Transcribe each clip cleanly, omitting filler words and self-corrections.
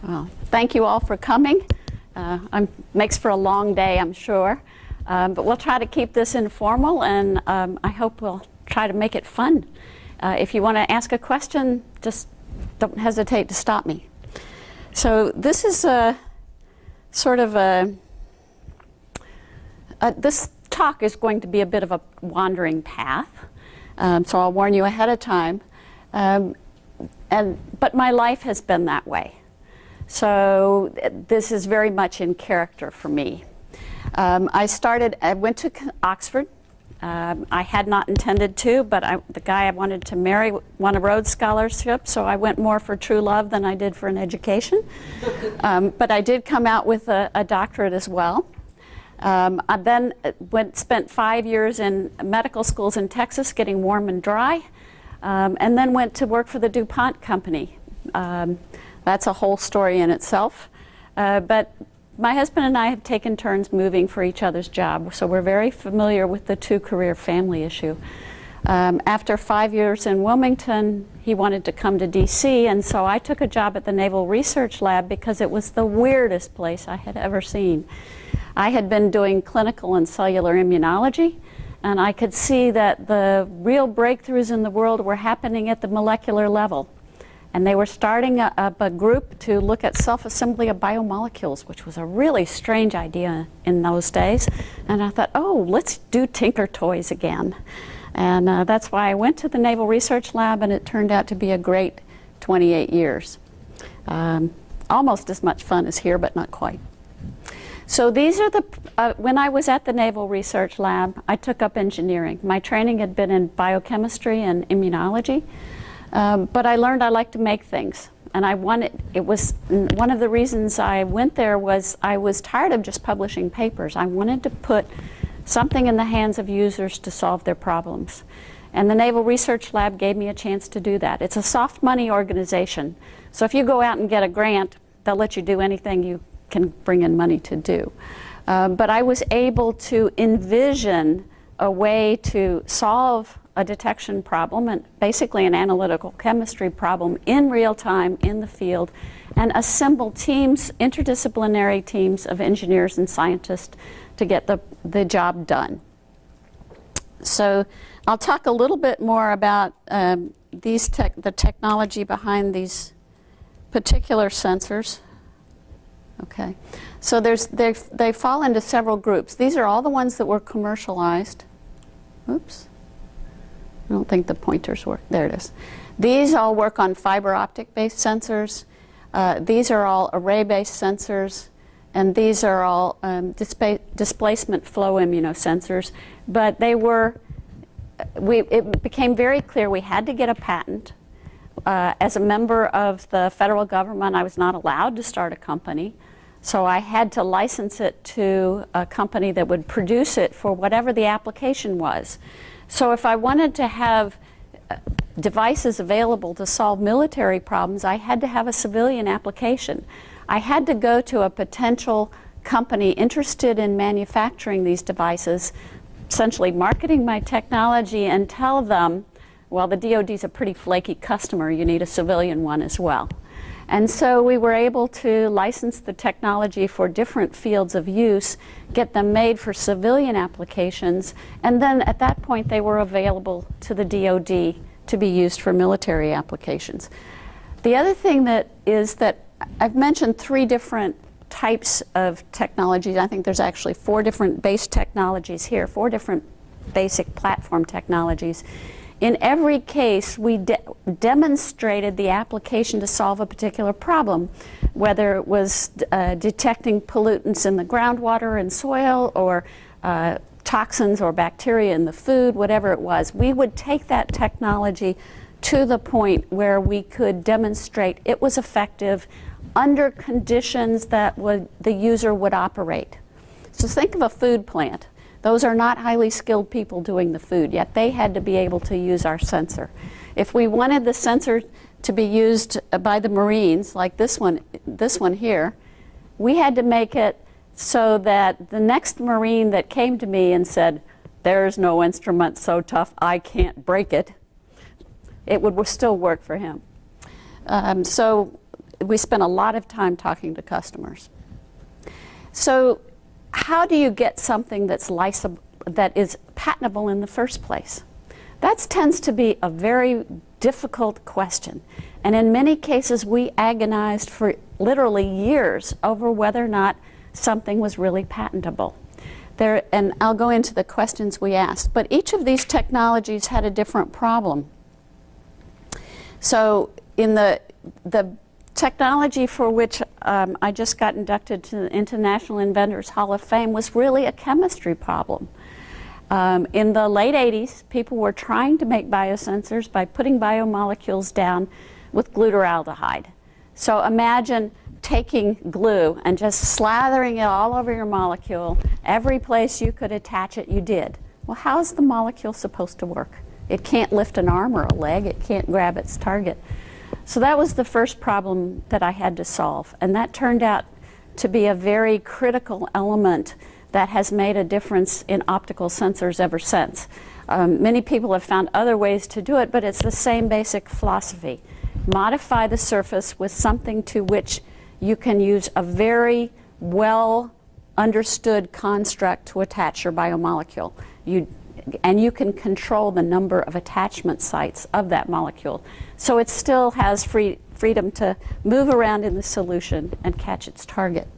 Well, thank you all for coming. Makes for a long day, I'm sure. But we'll try to keep this informal, and I hope we'll try to make it fun. If you want to ask a question, just don't hesitate to stop me. So this is a sort of this talk is going to be a bit of a wandering path, so I'll warn you ahead of time. But my life has been that way. So this is very much in character for me. I went to Oxford. I had not intended to, but the guy I wanted to marry won a Rhodes Scholarship, so I went more for true love than I did for an education. But I did come out with a doctorate as well. I then spent 5 years in medical schools in Texas getting warm and dry, and then went to work for the DuPont company. That's a whole story in itself. But my husband and I have taken turns moving for each other's job, so we're very familiar with the two-career family issue. After 5 years in Wilmington, he wanted to come to DC, and so I took a job at the Naval Research Lab because it was the weirdest place I had ever seen. I had been doing clinical and cellular immunology, and I could see that the real breakthroughs in the world were happening at the molecular level. And they were starting up a group to look at self-assembly of biomolecules, which was a really strange idea in those days. And I thought, oh, let's do Tinker Toys again. And that's why I went to the Naval Research Lab, and it turned out to be a great 28 years. Almost as much fun as here, but not quite. So these are when I was at the Naval Research Lab, I took up engineering. My training had been in biochemistry and immunology. But I learned I like to make things, and one of the reasons I went there was I was tired of just publishing papers. I wanted to put something in the hands of users to solve their problems. And the Naval Research Lab gave me a chance to do that. It's a soft money organization, so if you go out and get a grant, they'll let you do anything you can bring in money to do. But I was able to envision a way to solve a detection problem, and basically an analytical chemistry problem in real time in the field, and assemble teams, interdisciplinary teams of engineers and scientists to get the job done. So I'll talk a little bit more about the technology behind these particular sensors. Okay, so they fall into several groups. These are all the ones that were commercialized. Oops. I don't think the pointers work. There it is. These all work on fiber optic based sensors. These are all array-based sensors, and these are all displacement flow immunosensors. But it became very clear we had to get a patent. As a member of the federal government, I was not allowed to start a company. So I had to license it to a company that would produce it for whatever the application was. So if I wanted to have devices available to solve military problems, I had to have a civilian application. I had to go to a potential company interested in manufacturing these devices, essentially marketing my technology, and tell them, well, the DoD's a pretty flaky customer, you need a civilian one as well. And so we were able to license the technology for different fields of use, get them made for civilian applications, and then at that point they were available to the DoD to be used for military applications. The other thing that I've mentioned 3 different types of technologies. I think there's actually 4 different base technologies here, 4 different basic platform technologies. In every case, we demonstrated the application to solve a particular problem, whether it was detecting pollutants in the groundwater and soil, or toxins or bacteria in the food, whatever it was. We would take that technology to the point where we could demonstrate it was effective under conditions that the user would operate. So think of a food plant. Those are not highly skilled people doing the food, yet they had to be able to use our sensor. If we wanted the sensor to be used by the Marines, like this one here, we had to make it so that the next Marine that came to me and said, "There's no instrument so tough I can't break it," it would still work for him. So we spent a lot of time talking to customers. So how do you get something that's that is patentable in the first place? That tends to be a very difficult question. And in many cases, we agonized for literally years over whether or not something was really patentable. And I'll go into the questions we asked. But each of these technologies had a different problem. So in the technology for which I just got inducted into National Inventors Hall of Fame was really a chemistry problem. In the late 80s, people were trying to make biosensors by putting biomolecules down with glutaraldehyde. So imagine taking glue and just slathering it all over your molecule. Every place you could attach it, you did. Well, how is the molecule supposed to work? It can't lift an arm or a leg. It can't grab its target. So that was the first problem that I had to solve. And that turned out to be a very critical element that has made a difference in optical sensors ever since. Many people have found other ways to do it, but it's the same basic philosophy. Modify the surface with something to which you can use a very well understood construct to attach your biomolecule. And you can control the number of attachment sites of that molecule. So it still has freedom to move around in the solution and catch its target.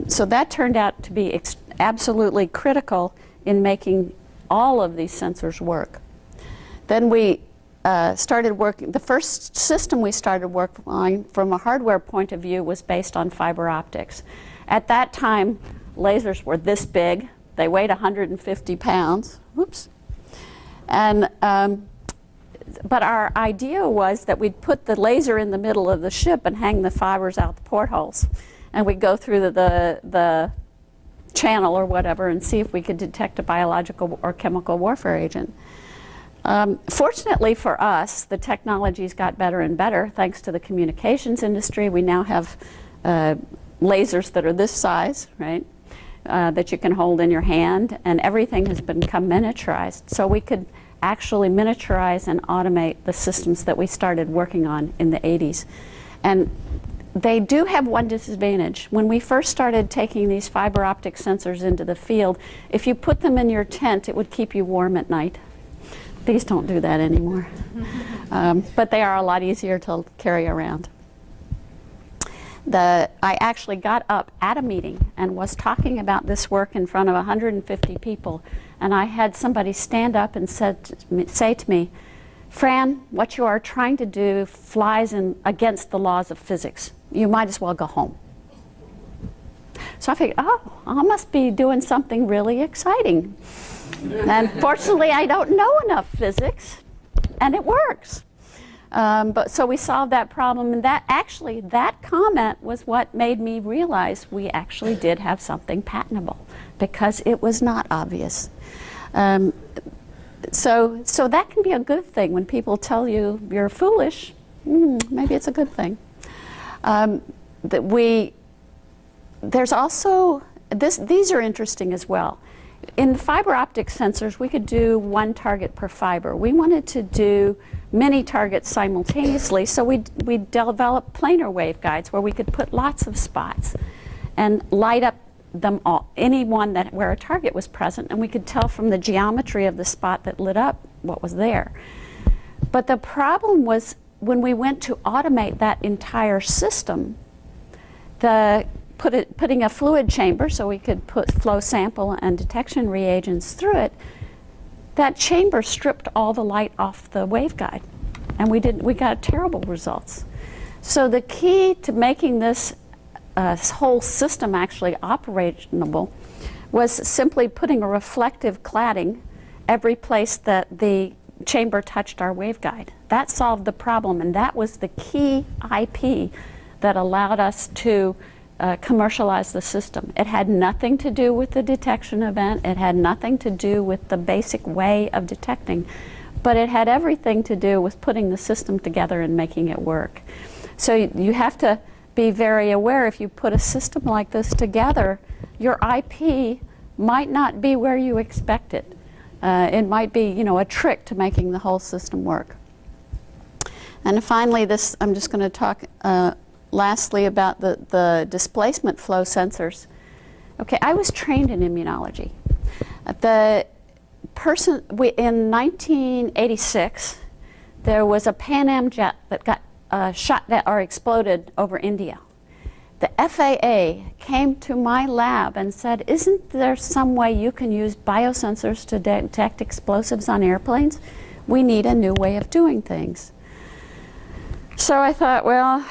So that turned out to be absolutely critical in making all of these sensors work. Then we started working, the first system we started working on from a hardware point of view was based on fiber optics. At that time, lasers were this big. They weighed 150 pounds. Whoops. And, but our idea was that we'd put the laser in the middle of the ship and hang the fibers out the portholes. And we'd go through the channel or whatever and see if we could detect a biological or chemical warfare agent. Fortunately for us, the technologies got better and better thanks to the communications industry. We now have lasers that are this size, right, that you can hold in your hand, and everything has become miniaturized. So we could actually miniaturize and automate the systems that we started working on in the 80s. And they do have one disadvantage. When we first started taking these fiber optic sensors into the field, if you put them in your tent, it would keep you warm at night. These don't do that anymore. But they are a lot easier to carry around. I actually got up at a meeting and was talking about this work in front of 150 people. And I had somebody stand up and say to me, "Fran, what you are trying to do flies against the laws of physics. You might as well go home." So I figured, oh, I must be doing something really exciting. And fortunately, I don't know enough physics, and it works. So we solved that problem, and that comment was what made me realize we actually did have something patentable, because it was not obvious. So that can be a good thing. When people tell you you're foolish, maybe it's a good thing. There's also, these are interesting as well. In fiber optic sensors, we could do one target per fiber. We wanted to do many targets simultaneously, so we developed planar waveguides where we could put lots of spots and light up them all, any one where a target was present, and we could tell from the geometry of the spot that lit up what was there. But the problem was when we went to automate that entire system, putting a fluid chamber so we could put flow sample and detection reagents through it, that chamber stripped all the light off the waveguide, and we got terrible results. So the key to making this whole system actually operationable was simply putting a reflective cladding every place that the chamber touched our waveguide. That solved the problem, and that was the key IP that allowed us to commercialize the system. It had nothing to do with the detection event. It had nothing to do with the basic way of detecting, but it had everything to do with putting the system together and making it work. So you have to be very aware, if you put a system like this together, your IP might not be where you expect it. It might be, a trick to making the whole system work. And finally, I'm just going to talk lastly about the displacement flow sensors. Okay, I was trained in immunology. In 1986, there was a Pan Am jet that got shot down or exploded over India. The FAA came to my lab and said, isn't there some way you can use biosensors to detect explosives on airplanes? We need a new way of doing things. So I thought, well,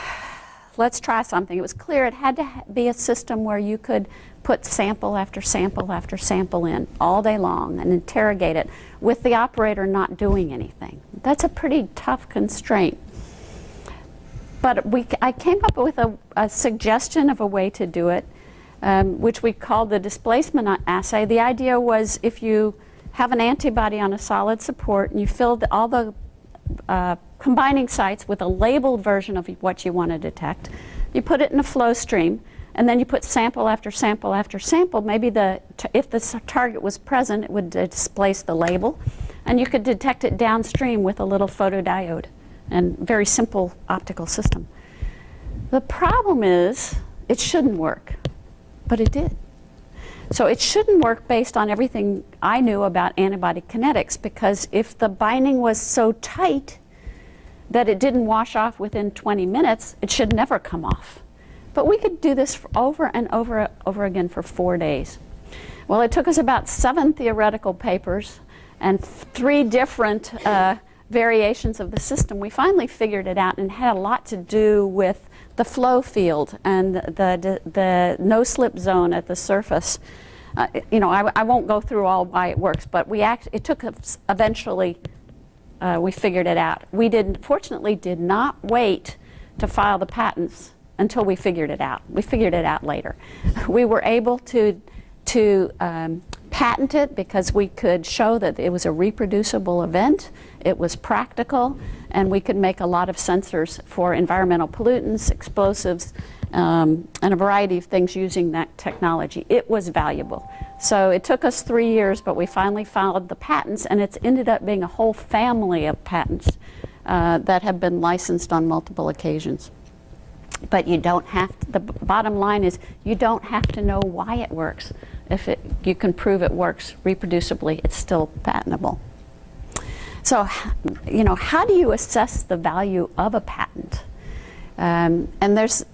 let's try something. It was clear it had to be a system where you could put sample after sample after sample in all day long and interrogate it with the operator not doing anything. That's a pretty tough constraint. But I came up with a suggestion of a way to do it, which we called the displacement assay. The idea was if you have an antibody on a solid support and you fill all the combining sites with a labeled version of what you want to detect, you put it in a flow stream, and then you put sample after sample after sample. Maybe if the target was present, it would displace the label, and you could detect it downstream with a little photodiode and very simple optical system. The problem is it shouldn't work, but it did. So it shouldn't work based on everything I knew about antibody kinetics, because if the binding was so tight that it didn't wash off within 20 minutes, it should never come off. But we could do this over and over again for 4 days. Well, it took us about 7 theoretical papers and 3 different variations of the system. We finally figured it out, and it had a lot to do with the flow field and the no-slip zone at the surface. I won't go through all why it works, but it took us eventually, we figured it out. We fortunately did not wait to file the patents until we figured it out. We figured it out later. We were able to patent it because we could show that it was a reproducible event, it was practical, and we could make a lot of sensors for environmental pollutants, explosives, and a variety of things using that technology. It was valuable. So it took us 3 years, but we finally filed the patents, and it's ended up being a whole family of patents that have been licensed on multiple occasions. But you don't have to, the bottom line is you don't have to know why it works. If you can prove it works reproducibly, it's still patentable. So, how do you assess the value of a patent? And there's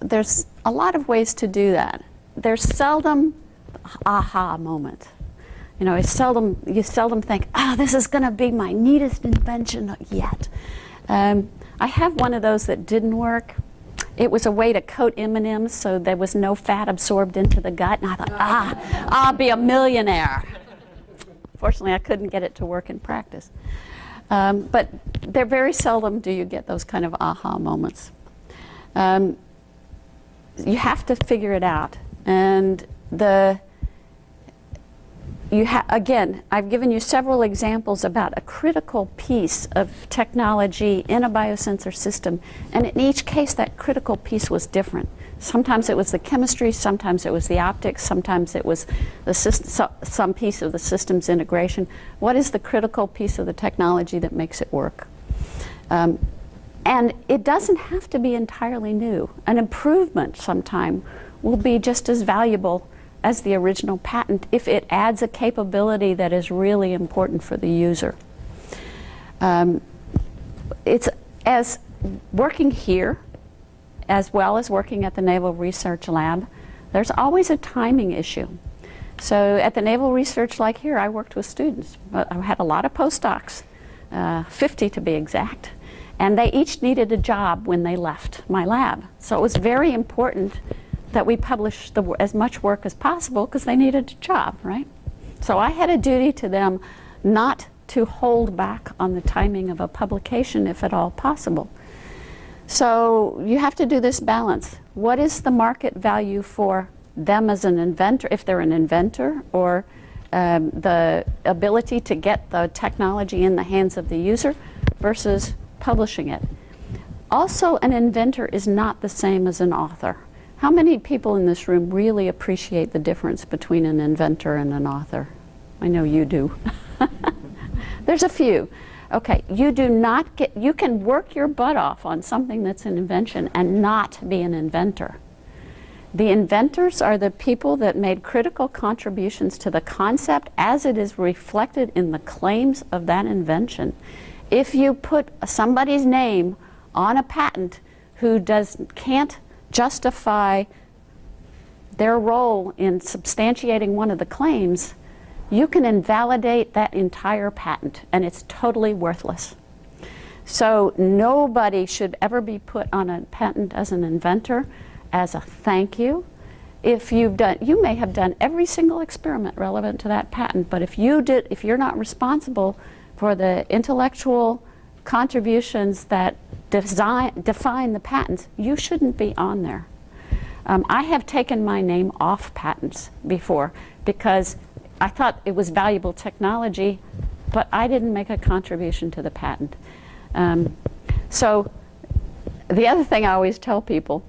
a lot of ways to do that. There's seldom aha moment. You seldom think, this is going to be my neatest invention yet. I have one of those that didn't work. It was a way to coat M&Ms so there was no fat absorbed into the gut, and I thought, I'll be a millionaire. Fortunately, I couldn't get it to work in practice. But they're very seldom do you get those kind of aha moments. You have to figure it out, and again, I've given you several examples about a critical piece of technology in a biosensor system, and in each case that critical piece was different. Sometimes it was the chemistry, sometimes it was the optics, sometimes it was the some piece of the system's integration. What is the critical piece of the technology that makes it work? And it doesn't have to be entirely new. An improvement sometime will be just as valuable as the original patent if it adds a capability that is really important for the user. It's as working here as well as working at the Naval Research Lab, there's always a timing issue. So at the Naval Research, like here, I worked with students. I had a lot of postdocs, 50 to be exact, and they each needed a job when they left my lab. So it was very important that we publish as much work as possible because they needed a job, right? So I had a duty to them not to hold back on the timing of a publication if at all possible. So you have to do this balance. What is the market value for them as an inventor, if they're an inventor, or the ability to get the technology in the hands of the user versus publishing it? Also, an inventor is not the same as an author. How many people in this room really appreciate the difference between an inventor and an author? I know you do. There's a few. Okay, you do not get, you can work your butt off on something that's an invention and not be an inventor. The inventors are the people that made critical contributions to the concept as it is reflected in the claims of that invention. If you put somebody's name on a patent who can't justify their role in substantiating one of the claims, you can invalidate that entire patent, and it's totally worthless. So nobody should ever be put on a patent as an inventor as a thank you. If you may have done every single experiment relevant to that patent, but if you're not responsible for the intellectual contributions that define the patents, you shouldn't be on there. I have taken my name off patents before because I thought it was valuable technology, but I didn't make a contribution to the patent. So the other thing I always tell people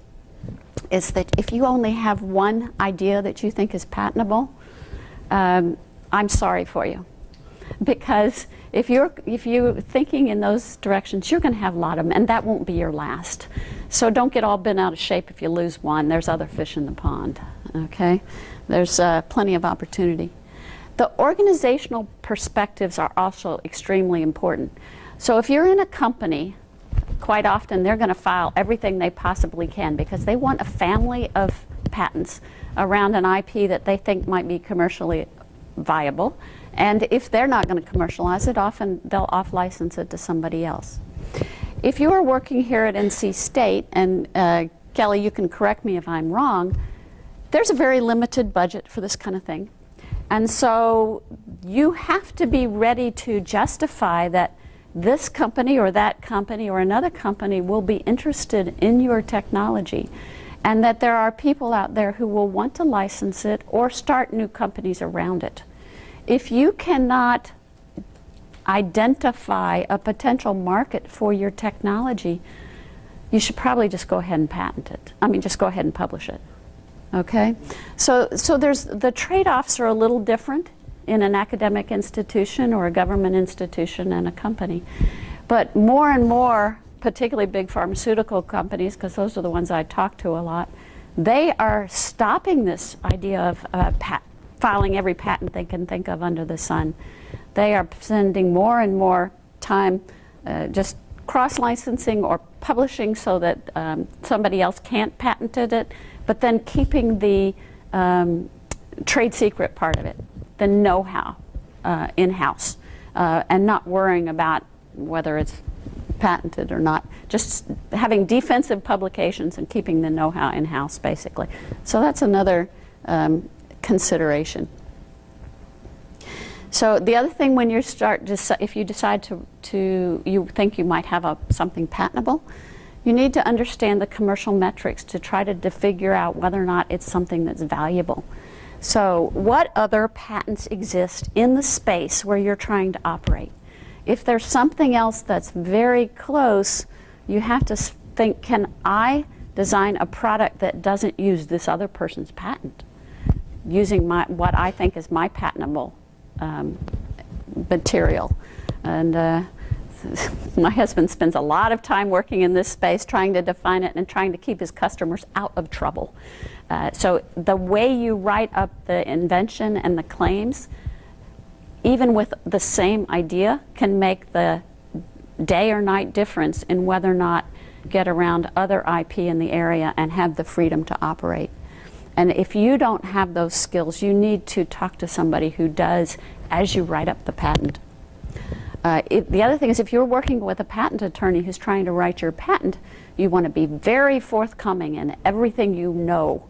is that if you only have one idea that you think is patentable, I'm sorry for you. Because if you're thinking in those directions, you're going to have a lot of them, and that won't be your last. So don't get all bent out of shape if you lose one. There's other fish in the pond, okay? There's plenty of opportunity. The organizational perspectives are also extremely important. So if you're in a company, quite often they're going to file everything they possibly can because they want a family of patents around an IP that they think might be commercially viable. And if they're not going to commercialize it, often they'll off-license it to somebody else. If you are working here at NC State, and Kelly, you can correct me if I'm wrong, there's a very limited budget for this kind of thing. And so you have to be ready to justify that this company or that company or another company will be interested in your technology, and that there are people out there who will want to license it or start new companies around it. If you cannot identify a potential market for your technology, you should probably just go ahead and patent it. I mean, just go ahead and publish it. Okay? So the trade-offs are a little different in an academic institution or a government institution and a company. But more and more, particularly big pharmaceutical companies, because those are the ones I talk to a lot, they are stopping this idea of filing every patent they can think of under the sun. They are spending more and more time just cross-licensing or publishing so that somebody else can't patent it, but then keeping the trade secret part of it, the know-how in-house, and not worrying about whether it's patented or not. Just having defensive publications and keeping the know-how in-house, basically. So that's another consideration. So the other thing when you if you decide you think you might have something patentable, you need to understand the commercial metrics to try to figure out whether or not it's something that's valuable. So what other patents exist in the space where you're trying to operate? If there's something else that's very close, you have to think, can I design a product that doesn't use this other person's patent, using what I think is my patentable material? And my husband spends a lot of time working in this space trying to define it and trying to keep his customers out of trouble. So the way you write up the invention and the claims, even with the same idea, can make the day or night difference in whether or not get around other IP in the area and have the freedom to operate. And if you don't have those skills, you need to talk to somebody who does as you write up the patent. The other thing is, if you're working with a patent attorney who's trying to write your patent, you want to be very forthcoming in everything you know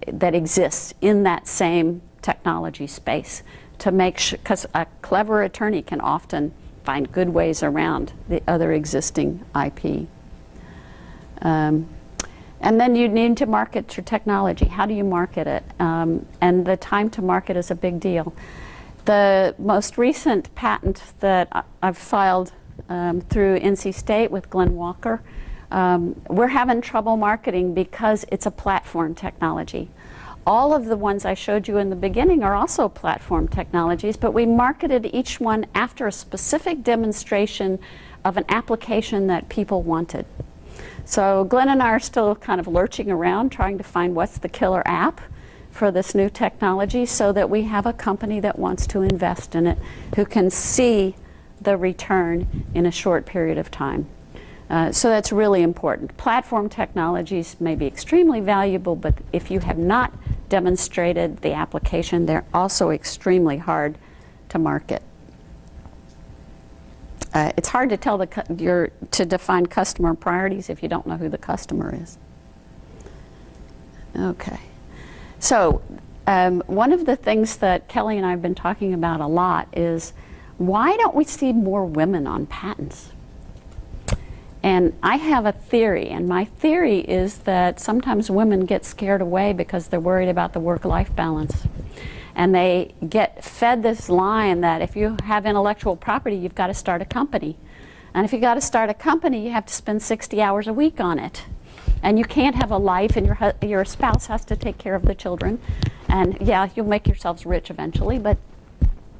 that exists in that same technology space to make sure, because a clever attorney can often find good ways around the other existing IP. And then you need to market your technology. How do you market it? And the time to market is a big deal. The most recent patent that I've filed through NC State with Glenn Walker, we're having trouble marketing because it's a platform technology. all of the ones I showed you in the beginning are also platform technologies, but we marketed each one after a specific demonstration of an application that people wanted. So Glenn and I are still kind of lurching around trying to find what's the killer app for this new technology so that we have a company that wants to invest in it, who can see the return in a short period of time. So that's really important. Platform technologies may be extremely valuable, but if you have not demonstrated the application, they're also extremely hard to market. It's hard to tell to define customer priorities if you don't know who the customer is. Okay. So one of the things that Kelly and I have been talking about a lot is, why don't we see more women on patents? And I have a theory, and my theory is that sometimes women get scared away because they're worried about the work-life balance. And they get fed this line that if you have intellectual property, you've got to start a company. And if you've got to start a company, you have to spend 60 hours a week on it. And you can't have a life, and your spouse has to take care of the children. And yeah, you'll make yourselves rich eventually, but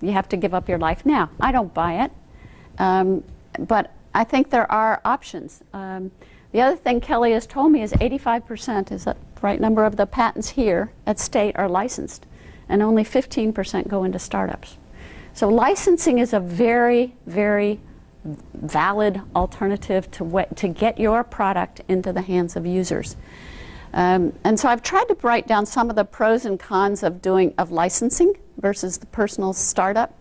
you have to give up your life now. I don't buy it. But I think there are options. The other thing Kelly has told me is 85% is the right number of the patents here at State are licensed, and only 15% go into startups. So licensing is a very, very valid alternative to get your product into the hands of users. And so I've tried to write down some of the pros and cons of licensing versus the personal startup,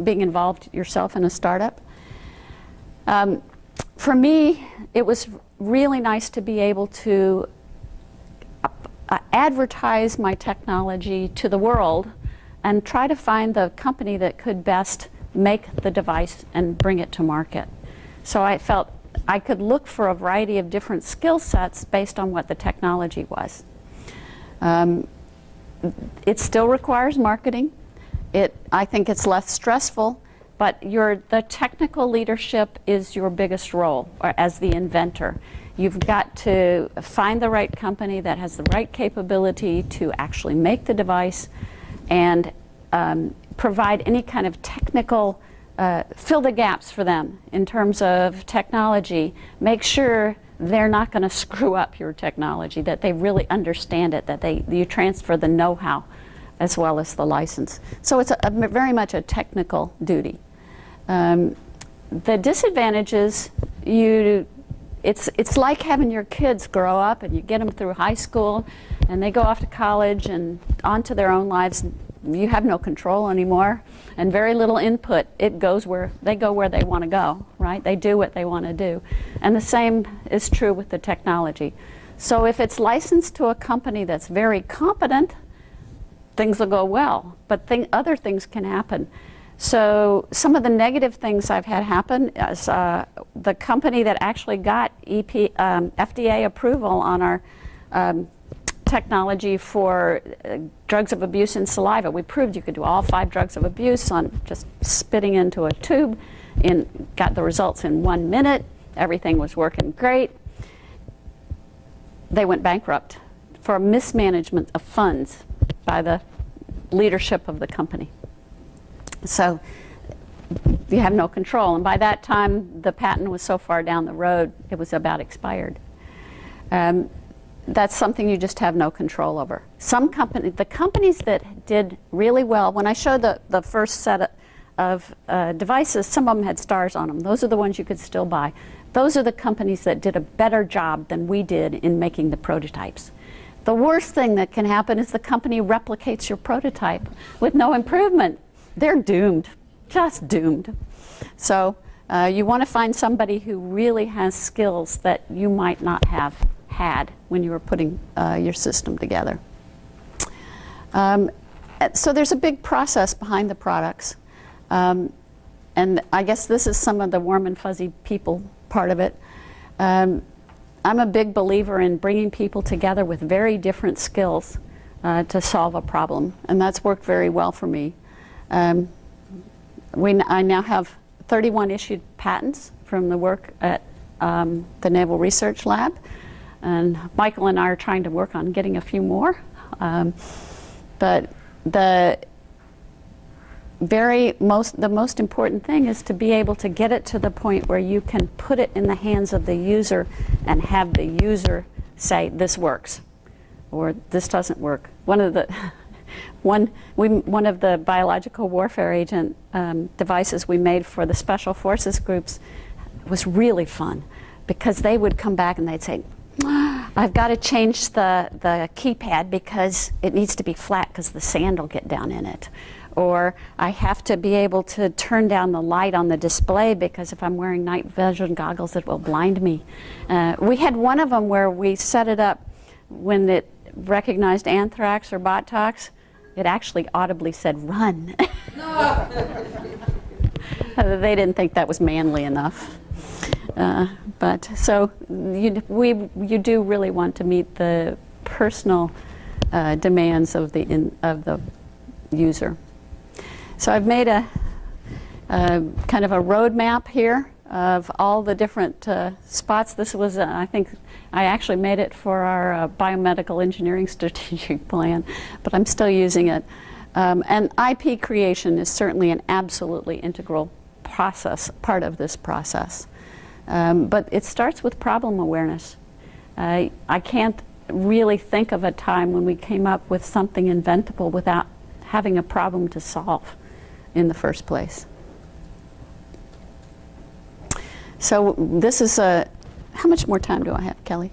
being involved yourself in a startup. For me, it was really nice to be able to advertise my technology to the world and try to find the company that could best make the device and bring it to market. So I felt I could look for a variety of different skill sets based on what the technology was. It still requires marketing. I think it's less stressful, but the technical leadership is your biggest role, or as the inventor. You've got to find the right company that has the right capability to actually make the device and provide any kind of technical, fill the gaps for them in terms of technology. Make sure they're not going to screw up your technology, that they really understand it, that you transfer the know-how as well as the license. So it's very much a technical duty. The disadvantages, it's like having your kids grow up and you get them through high school and they go off to college and onto their own lives. You have no control anymore and very little input. They go where they want to go, right? They do what they want to do. And the same is true with the technology. So if it's licensed to a company that's very competent, things will go well, but other things can happen. So some of the negative things I've had happen is the company that actually got FDA approval on our technology for drugs of abuse in saliva. We proved you could do all 5 drugs of abuse on just spitting into a tube, and got the results in 1 minute. Everything was working great. They went bankrupt for mismanagement of funds by the leadership of the company. So you have no control, and by that time the patent was so far down the road it was about expired. That's something you just have no control over. The companies that did really well, when I showed the first set of devices, some of them had stars on them. Those are the ones you could still buy. Those are the companies that did a better job than we did in making the prototypes. The worst thing that can happen is the company replicates your prototype with no improvement. They're doomed, just doomed. So you want to find somebody who really has skills that you might not have had when you were putting your system together. So there's a big process behind the products. And I guess this is some of the warm and fuzzy people part of it. I'm a big believer in bringing people together with very different skills to solve a problem, and that's worked very well for me. I now have 31 issued patents from the work at the Naval Research Lab, and Michael and I are trying to work on getting a few more But the most important thing is to be able to get it to the point where you can put it in the hands of the user and have the user say, this works, or this doesn't work. One of the biological warfare agent devices we made for the special forces groups was really fun, because they would come back and they'd say, I've got to change the keypad because it needs to be flat because the sand will get down in it. Or I have to be able to turn down the light on the display because if I'm wearing night vision goggles, it will blind me. We had one of them where we set it up when it recognized anthrax or Botox. It actually audibly said, run. They didn't think that was manly enough. But so you do really want to meet the personal demands of the user. So I've made a kind of a roadmap here of all the different spots. This was, I think, I actually made it for our biomedical engineering strategic plan, but I'm still using it. And IP creation is certainly an absolutely integral part of this process. But it starts with problem awareness. I can't really think of a time when we came up with something inventable without having a problem to solve in the first place. So this is a, how much more time do I have, Kelly?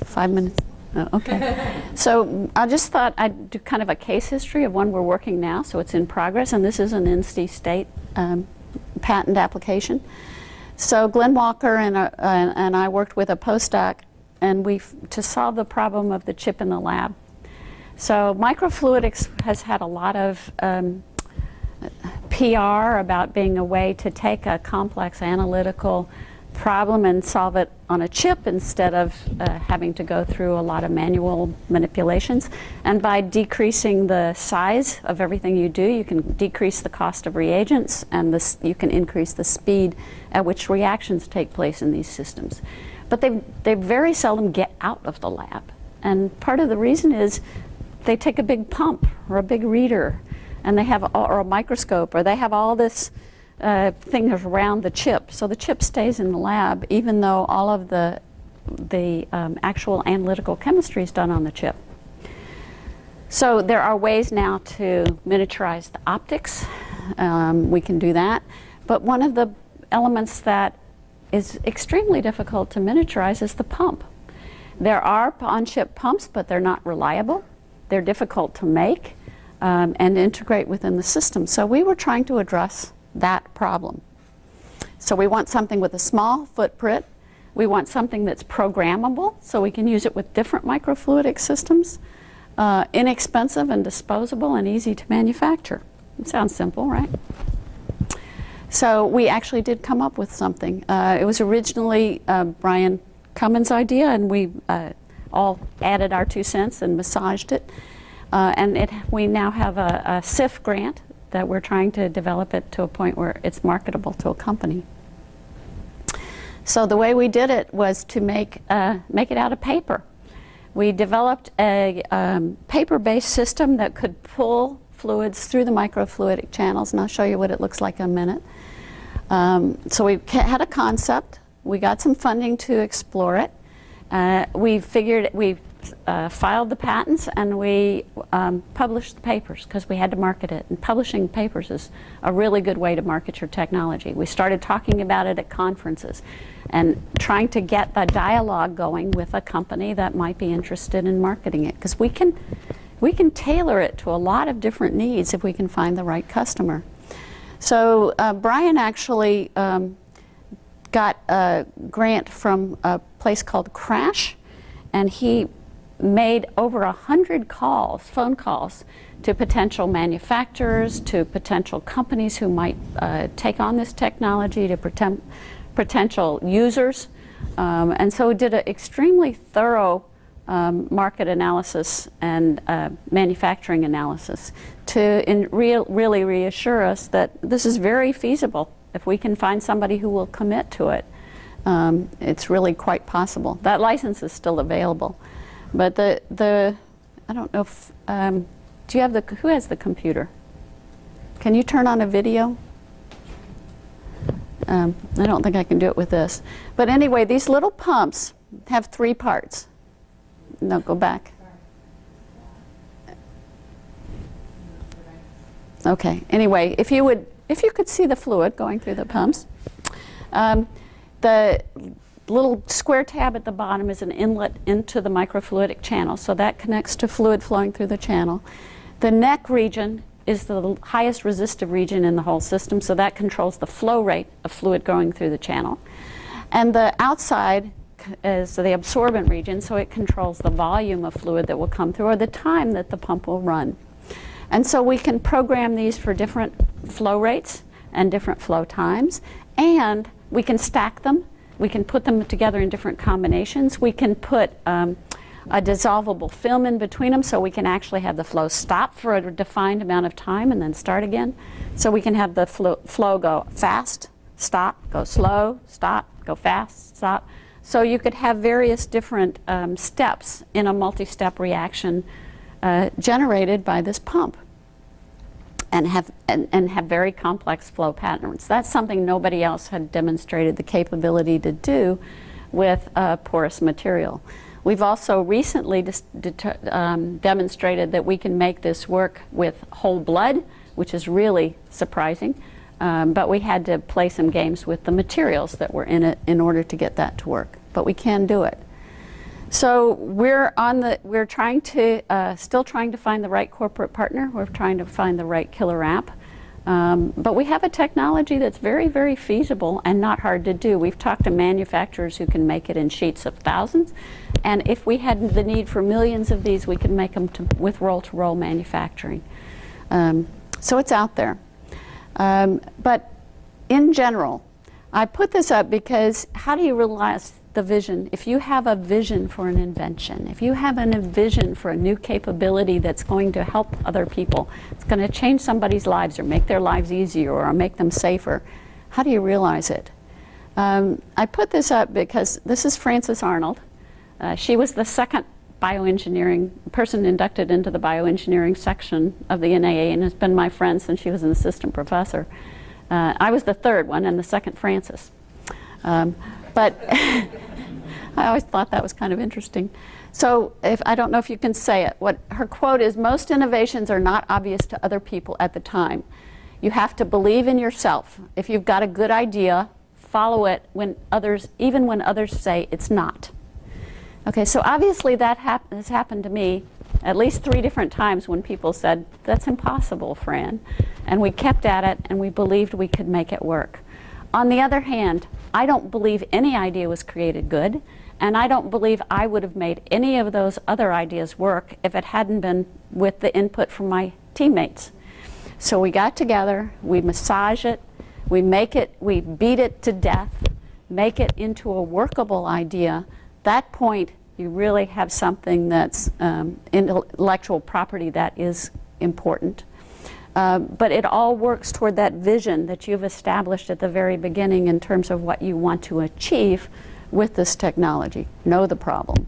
5 minutes? Oh, okay. So I just thought I'd do kind of a case history of one we're working now, so it's in progress, and this is an NC State patent application. So Glenn Walker and I worked with a postdoc and to solve the problem of the chip in the lab. So microfluidics has had a lot of PR about being a way to take a complex analytical problem and solve it on a chip instead of having to go through a lot of manual manipulations. And by decreasing the size of everything you do, you can decrease the cost of reagents, and you can increase the speed at which reactions take place in these systems. But they very seldom get out of the lab. And part of the reason is they take a big pump or a big reader, and they have, or a microscope, or they have all this thing around the chip. So the chip stays in the lab even though all of the actual analytical chemistry is done on the chip. So there are ways now to miniaturize the optics. We can do that. But one of the elements that is extremely difficult to miniaturize is the pump. There are on-chip pumps, but they're not reliable. They're difficult to make and integrate within the system. So we were trying to address that problem. So we want something with a small footprint. We want something that's programmable, so we can use it with different microfluidic systems, inexpensive and disposable and easy to manufacture. It sounds simple, right? So we actually did come up with something. It was originally Brian Cummins' idea, and we all added our 2 cents and massaged it. And we now have a SIF grant that we're trying to develop it to a point where it's marketable to a company. So the way we did it was to make it out of paper. We developed a paper-based system that could pull fluids through the microfluidic channels, and I'll show you what it looks like in a minute. So we had a concept. We got some funding to explore it. We filed the patents, and we published the papers because we had to market it. And publishing papers is a really good way to market your technology. We started talking about it at conferences and trying to get the dialogue going with a company that might be interested in marketing it, because we can tailor it to a lot of different needs if we can find the right customer. So Brian actually got a grant from a place called Crash, and he made over 100 phone calls to potential manufacturers, to potential companies who might take on this technology, to potential users. And so we did an extremely thorough market analysis and manufacturing analysis to really reassure us that this is very feasible. If we can find somebody who will commit to it, it's really quite possible. That license is still available. But the I don't know if, do you have who has the computer? Can you turn on a video? I don't think I can do it with this. But anyway, these little pumps have 3 parts. No, go back. Okay, anyway, if you could see the fluid going through the pumps. The little square tab at the bottom is an inlet into the microfluidic channel, so that connects to fluid flowing through the channel. The neck region is the highest resistive region in the whole system, so that controls the flow rate of fluid going through the channel. And the outside is the absorbent region, so it controls the volume of fluid that will come through or the time that the pump will run. And so we can program these for different flow rates and different flow times, and we can stack them. We can put them together in different combinations. We can put a dissolvable film in between them so we can actually have the flow stop for a defined amount of time and then start again. So we can have the flow go fast, stop, go slow, stop, go fast, stop. So you could have various different steps in a multi-step reaction generated by this pump and have very complex flow patterns. That's something nobody else had demonstrated the capability to do with porous material. We've also recently demonstrated that we can make this work with whole blood, which is really surprising, but we had to play some games with the materials that were in it in order to get that to work, but we can do it. So we're trying to, still trying to find the right corporate partner. We're trying to find the right killer app. But we have a technology that's very, very feasible and not hard to do. We've talked to manufacturers who can make it in sheets of thousands. And if we had the need for millions of these, we could make them with roll-to-roll manufacturing. So it's out there. But in general, I put this up because how do you realize the vision? If you have a vision for an invention, if you have a vision for a new capability that's going to help other people, it's going to change somebody's lives or make their lives easier or make them safer, how do you realize it? I put this up because this is Frances Arnold. She was the second bioengineering person inducted into the bioengineering section of the NAA and has been my friend since she was an assistant professor. I was the third one and the second Frances. But I always thought that was kind of interesting. So I don't know if you can say it. What her quote is, most innovations are not obvious to other people at the time. You have to believe in yourself. If you've got a good idea, follow it even when others say it's not. Okay, so obviously that has happened to me at least 3 different times when people said, that's impossible, Fran. And we kept at it and we believed we could make it work. On the other hand, I don't believe any idea was created good, and I don't believe I would have made any of those other ideas work if it hadn't been with the input from my teammates. So we got together, we massage it, we beat it to death, make it into a workable idea. That point, you really have something that's intellectual property that is important. But it all works toward that vision that you've established at the very beginning in terms of what you want to achieve with this technology. Know the problem.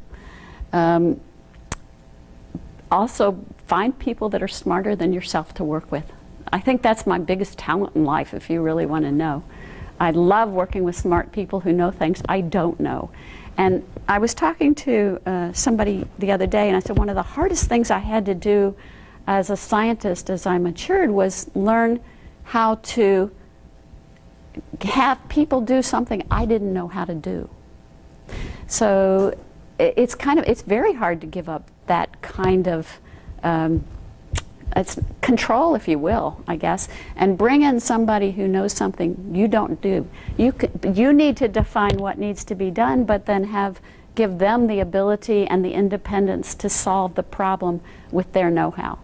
Also, find people that are smarter than yourself to work with. I think that's my biggest talent in life, if you really want to know. I love working with smart people who know things I don't know. And I was talking to somebody the other day, and I said one of the hardest things I had to do as a scientist as I matured was learn how to have people do something I didn't know how to do. So it's very hard to give up that kind of it's control, if you will, I guess, and bring in somebody who knows something you don't do. You need to define what needs to be done, but then give them the ability and the independence to solve the problem with their know-how.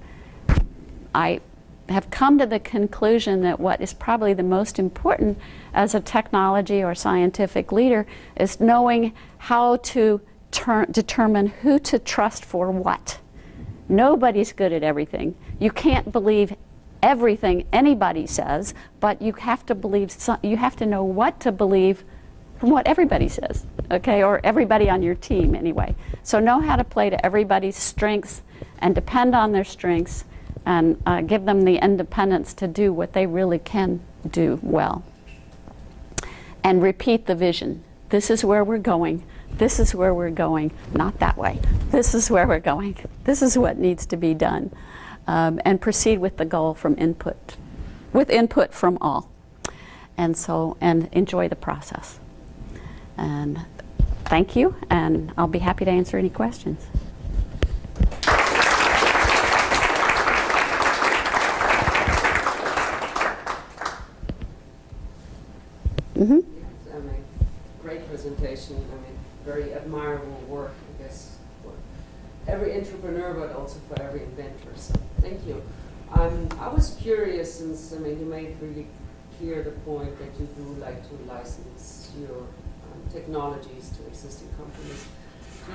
I have come to the conclusion that what is probably the most important as a technology or scientific leader is knowing how to determine who to trust for what. Nobody's good at everything. You can't believe everything anybody says, but you have to know what to believe from what everybody says, okay, or everybody on your team anyway. So know how to play to everybody's strengths and depend on their strengths and give them the independence to do what they really can do well. And repeat the vision. This is where we're going. This is where we're going. Not that way. This is where we're going. This is what needs to be done. And proceed with the goal from input, with input from all. And so, and enjoy the process. And thank you, and I'll be happy to answer any questions. Mm-hmm. I mean, great presentation. I mean, very admirable work, I guess, for every entrepreneur, but also for every inventor. So, thank you. I was curious, since I mean, you made really clear the point that you do like to license your technologies to existing companies.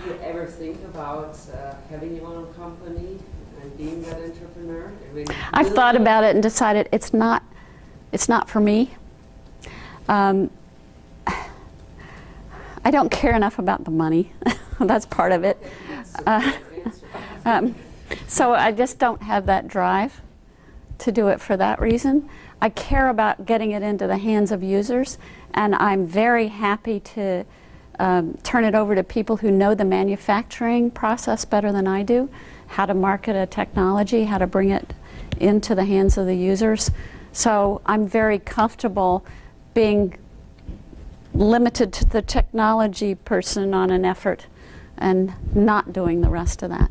Do you ever think about having your own company and being that entrepreneur? I mean, I've thought about it and decided it's not for me. I don't care enough about the money. That's part of it. So I just don't have that drive to do it for that reason. I care about getting it into the hands of users, and I'm very happy to turn it over to people who know the manufacturing process better than I do, how to market a technology, how to bring it into the hands of the users. So I'm very comfortable being limited to the technology person on an effort and not doing the rest of that.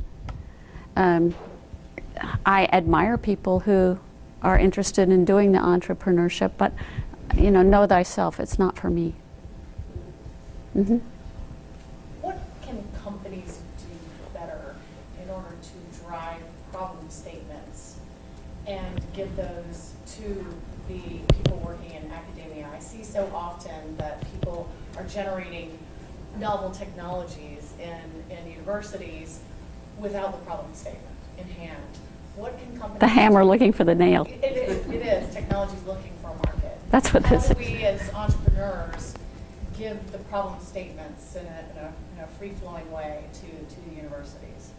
I admire people who are interested in doing the entrepreneurship, but know thyself, it's not for me. Mm-hmm. What can companies do better in order to drive problem statements and give those to the people working in academia? I see so often that people are generating novel technologies in universities without the problem statement in hand. What can companies The hammer looking for the nail. It is. Technology's looking for a market. That's what this is. How do we as entrepreneurs give the problem statements in a free-flowing way to the universities?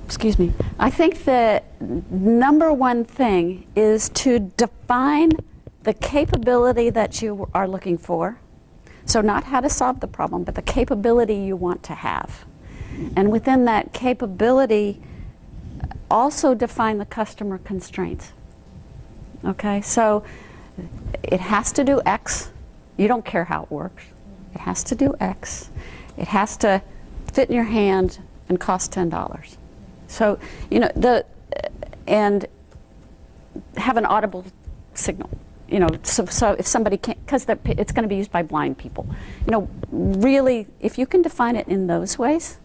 Excuse me. I think the number one thing is to define the capability that you are looking for. So not how to solve the problem, but the capability you want to have. And within that capability, also define the customer constraints. Okay, so it has to do X. You don't care how it works. It has to do X. It has to fit in your hand and cost $10. So, and have an audible signal. So if somebody can't, because it's going to be used by blind people. Really, if you can define it in those ways,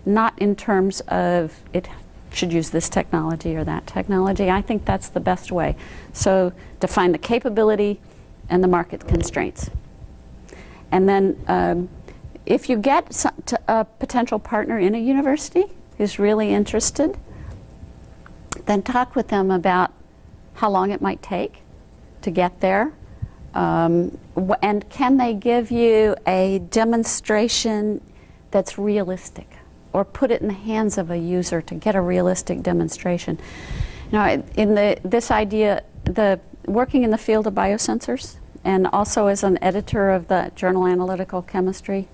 not in terms of it should use this technology or that technology, I think that's the best way. So define the capability and the market constraints. And then if you get a potential partner in a university who's really interested, then talk with them about how long it might take to get there, and can they give you a demonstration that's realistic, or put it in the hands of a user to get a realistic demonstration. In this idea, working in the field of biosensors, and also as an editor of the journal Analytical Chemistry,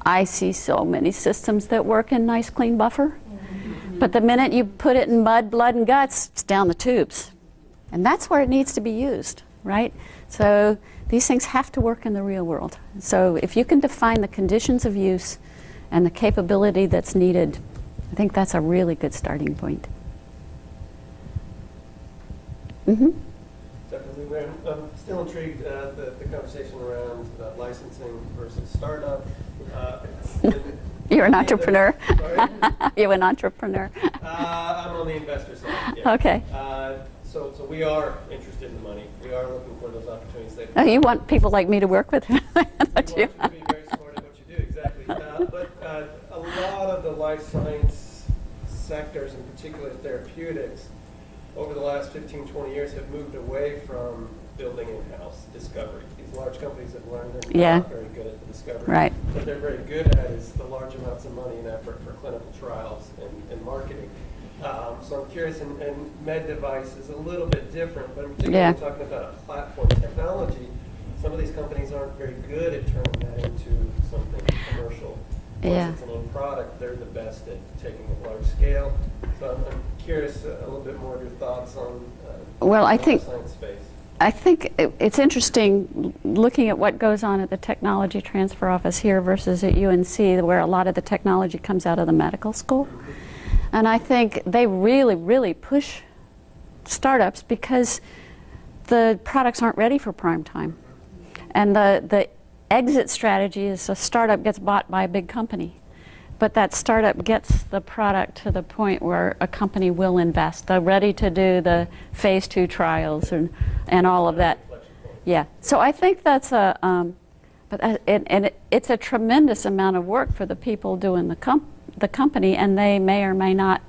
I see so many systems that work in nice clean buffer, but the minute you put it in mud, blood, and guts, it's down the tubes. And that's where it needs to be used, right? So these things have to work in the real world. So if you can define the conditions of use and the capability that's needed, I think that's a really good starting point. Mm-hmm. Dr. Ligler, I'm still intrigued the conversation around licensing versus startup. You're an entrepreneur. Sorry? You're an entrepreneur. I'm on the investor side. Yeah. Okay. So we are interested in the money. We are looking for those opportunities. Oh, you want people like me to work with you? We want you to be very smart at what you do, exactly. But a lot of the life science sectors, in particular therapeutics, over the last 15, 20 years have moved away from building in-house discovery. These large companies have learned they're Yeah. not very good at the discovery. Right. What they're very good at is the large amounts of money and effort for clinical trials and marketing. So I'm curious, and med device is a little bit different, but in particular, Yeah. we're talking about a platform technology. Some of these companies aren't very good at turning that into something commercial. Once Yeah. it's an end product, they're the best at taking it large scale. So I'm curious a little bit more of your thoughts on Well, I the think- life science space. I think it's interesting looking at what goes on at the technology transfer office here versus at UNC, where a lot of the technology comes out of the medical school. And I think they really, really push startups because the products aren't ready for prime time. And the exit strategy is a startup gets bought by a big company. But that startup gets the product to the point where a company will invest. They're ready to do the phase 2 trials and all of that. Yeah. So I think that's it's a tremendous amount of work for the people doing the company, and they may or may not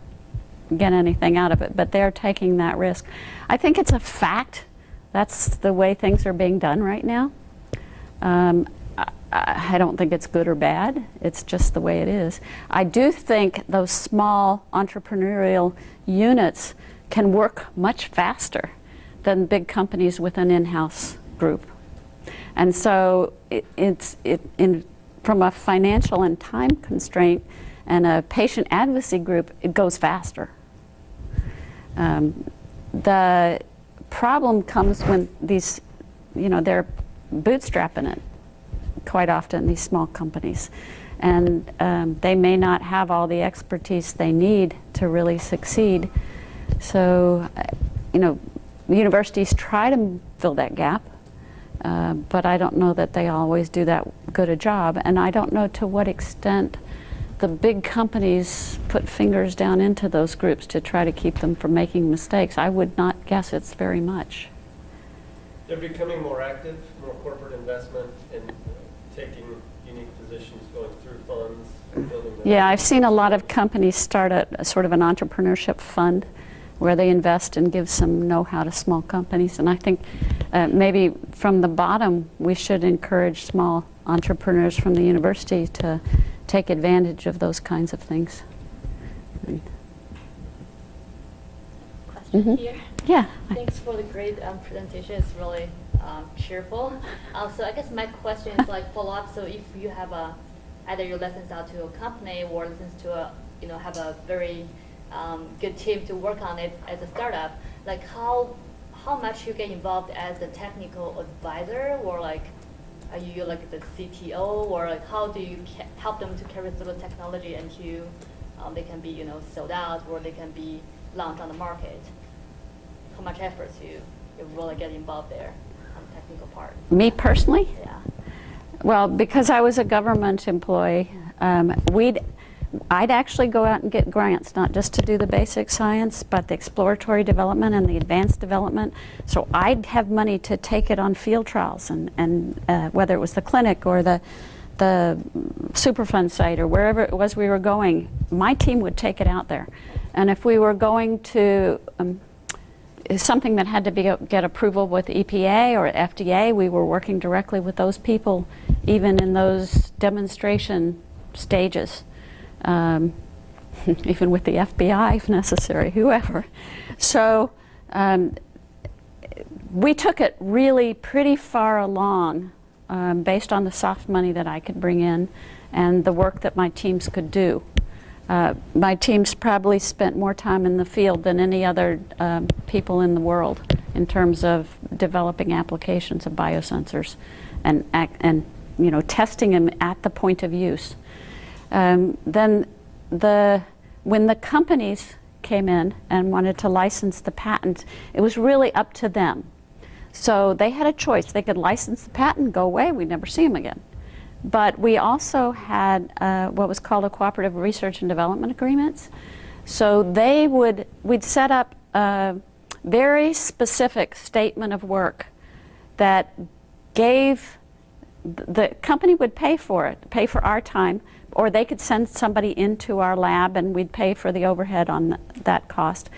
get anything out of it, but they're taking that risk. I think it's a fact. That's the way things are being done right now. I don't think it's good or bad. It's just the way it is. I do think those small entrepreneurial units can work much faster than big companies with an in-house group. And so from a financial and time constraint and a patient advocacy group, it goes faster. The problem comes when these, they're bootstrapping it quite often, these small companies. And they may not have all the expertise they need to really succeed. So, universities try to fill that gap, but I don't know that they always do that good a job. And I don't know to what extent the big companies put fingers down into those groups to try to keep them from making mistakes. I would not guess it's very much. They're becoming more active, more corporate investment in taking unique positions, going through funds, and building them. Yeah, I've seen a lot of companies start a sort of an entrepreneurship fund where they invest and give some know-how to small companies. And I think maybe from the bottom, we should encourage small entrepreneurs from the university to take advantage of those kinds of things. Question here. Yeah. Thanks for the great presentation. It's really cheerful. So I guess my question is like follow-up. So if you have either you license out to a company or license to have a very good team to work on it as a startup, like how much you get involved as the technical advisor, or like are you like the CTO, or like how do you help them to carry through the technology until they can be sold out or they can be launched on the market? How much effort you really get involved there on the technical part? Me personally? Yeah. Well, because I was a government employee, I'd actually go out and get grants, not just to do the basic science, but the exploratory development and the advanced development. So I'd have money to take it on field trials, and whether it was the clinic or the Superfund site or wherever it was we were going, my team would take it out there. And if we were going to something that had to get approval with EPA or FDA, we were working directly with those people, even in those demonstration stages. Even with the FBI if necessary, whoever. So we took it really pretty far along based on the soft money that I could bring in and the work that my teams could do. My teams probably spent more time in the field than any other people in the world in terms of developing applications of biosensors and testing them at the point of use. Then when the companies came in and wanted to license the patent, it was really up to them. So they had a choice. They could license the patent, go away, we'd never see them again. But we also had what was called a cooperative research and development agreements. So we'd set up a very specific statement of work that gave, the company would pay for it, pay for our time, or they could send somebody into our lab and we'd pay for the overhead on that cost.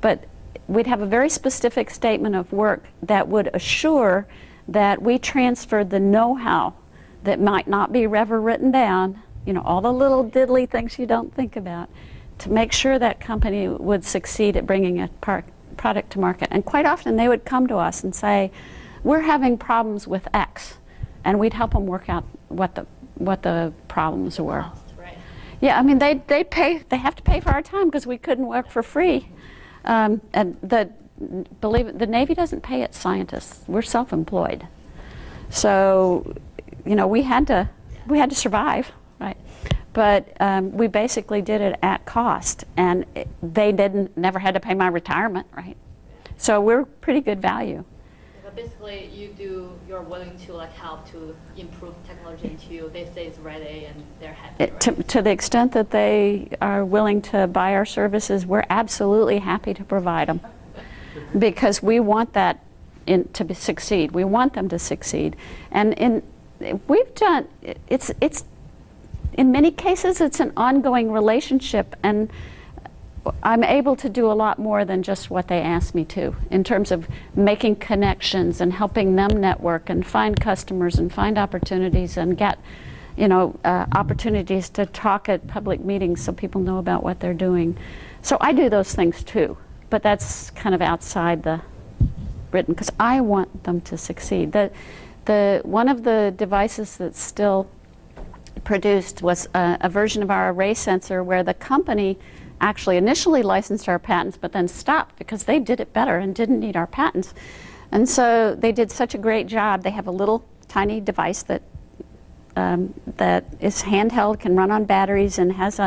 But we'd have a very specific statement of work that would assure that we transferred the know-how that might not be ever written down, you know, all the little diddly things you don't think about, to make sure that company would succeed at bringing a product to market. And quite often they would come to us and say, we're having problems with X, and we'd help them work out what the problems were. Cost, right? Yeah, I mean, they have to pay for our time because we couldn't work for free. And believe it, the Navy doesn't pay its scientists. We're self-employed. So, you know, we had to survive, right? But we basically did it at cost, and they never had to pay my retirement, right? So we're pretty good value. But basically, you're willing to like help to improve technology until they say it's ready and they're happy, right? To the extent that they are willing to buy our services, we're absolutely happy to provide them, because we want that to succeed. We want them to succeed, and in many cases it's an ongoing relationship, and I'm able to do a lot more than just what they ask me to in terms of making connections and helping them network and find customers and find opportunities and get, you know, opportunities to talk at public meetings so people know about what they're doing. So I do those things too, but that's kind of outside the written, because I want them to succeed. One of the devices that's still produced was a version of our array sensor where the company actually initially licensed our patents but then stopped because they did it better and didn't need our patents. And so they did such a great job. They have a little tiny device that is handheld, can run on batteries, and has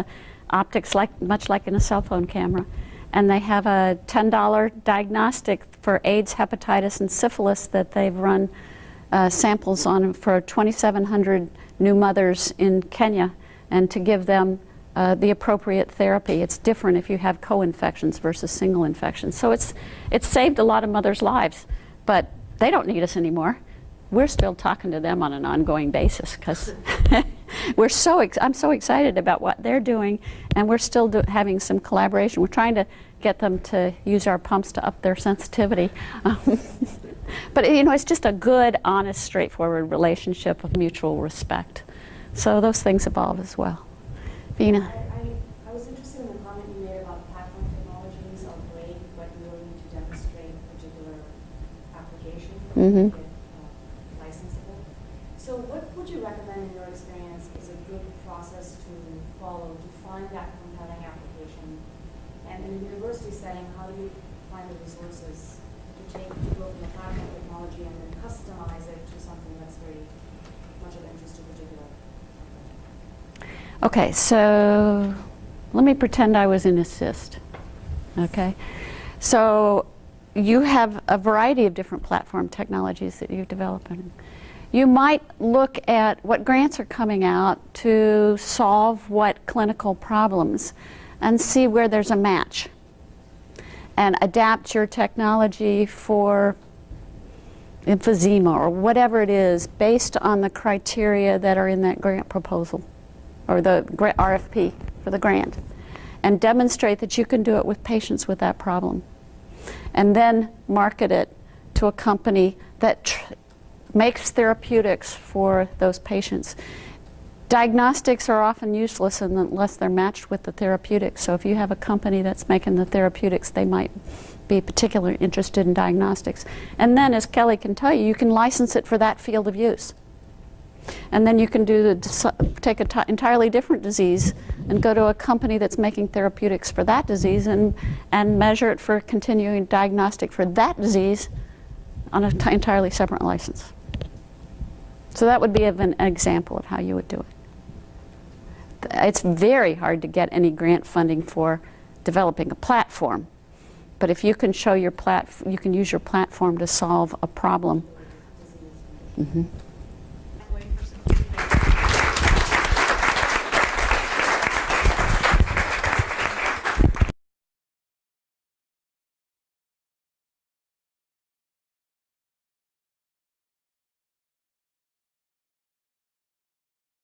optics much like in a cell phone camera. And they have a $10 diagnostic for AIDS, hepatitis, and syphilis that they've run samples on for 2,700 new mothers in Kenya, and to give them the appropriate therapy. It's different if you have co-infections versus single infections. So it's saved a lot of mothers' lives, but they don't need us anymore. We're still talking to them on an ongoing basis because I'm so excited about what they're doing, and we're still having some collaboration. We're trying to get them to use our pumps to up their sensitivity. But you know, it's just a good, honest, straightforward relationship of mutual respect. So those things evolve as well. Vina? I was interested in the comment you made about platform technologies are great, but you really need to demonstrate a particular application to Mm-hmm. get licensable. So what would you recommend in your experience is a good process to follow to find that compelling application? And in a university setting, how do you find the resources to go from the platform technology and then customize it to something that's very much of interest to particular? Okay, so let me pretend I was in Assist. Okay, so you have a variety of different platform technologies that you've developed. You might look at what grants are coming out to solve what clinical problems and see where there's a match, and adapt your technology for emphysema or whatever it is based on the criteria that are in that grant proposal or the RFP for the grant, and demonstrate that you can do it with patients with that problem. And then market it to a company that makes therapeutics for those patients. Diagnostics are often useless unless they're matched with the therapeutics. So if you have a company that's making the therapeutics, they might be particularly interested in diagnostics. And then, as Kelly can tell you, you can license it for that field of use. And then you can take an entirely different disease and go to a company that's making therapeutics for that disease and measure it for continuing diagnostic for that disease on an entirely separate license. So that would be an example of how you would do it. It's very hard to get any grant funding for developing a platform, but if you can show you can use your platform to solve a problem. Mm-hmm.